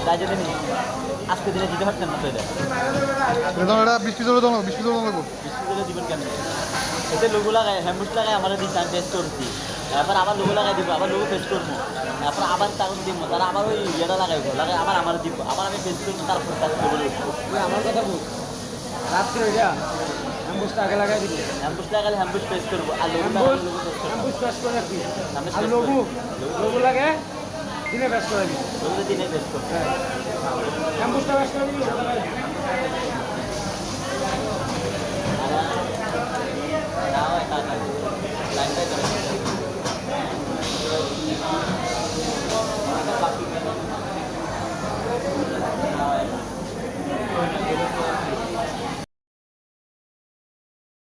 তাই যদি নি আজকে দিনে দিতে পারতেন না তো এটা 20 পিস হলে দাও 20 পিস হলে লাগবো 20 পিস দিবেন কেন এতে লোগো লাগায় হ্যাম্বুস লাগায় আমার দিচ্ছে আমি টেস্ট করছি এরপর আবার লোগো লাগাই দিব আবার লোগো টেস্ট করবো তারপর আবার তারপর দিব তারা আবার ওই ইয়েটা লাগাইবো লাগাই আমার দিব আবার আমি টেস্ট করবো তারপর তারপর আমার কথা বল রাত্রে ওইটা হ্যাম্বুসটা আগে লাগাই দিবি হ্যাম্বুস লাগালে হ্যাম্বুস টেস্ট করবো আর লোগো লাগালে লোগো টেস্ট করবো হ্যাম্বুস পেস্ট করে রাখবি হ্যাম্বুস আর test লঘু করবো। লঘু লাগে দিনে পেস্ট করে দিবি লোগো দিনে টেস্ট করবো হ্যাম্বুসটা পেস্ট করে দিবি লঘু লাগাই দিবি। না হয় তাড়াতাড়ি লাইনটাই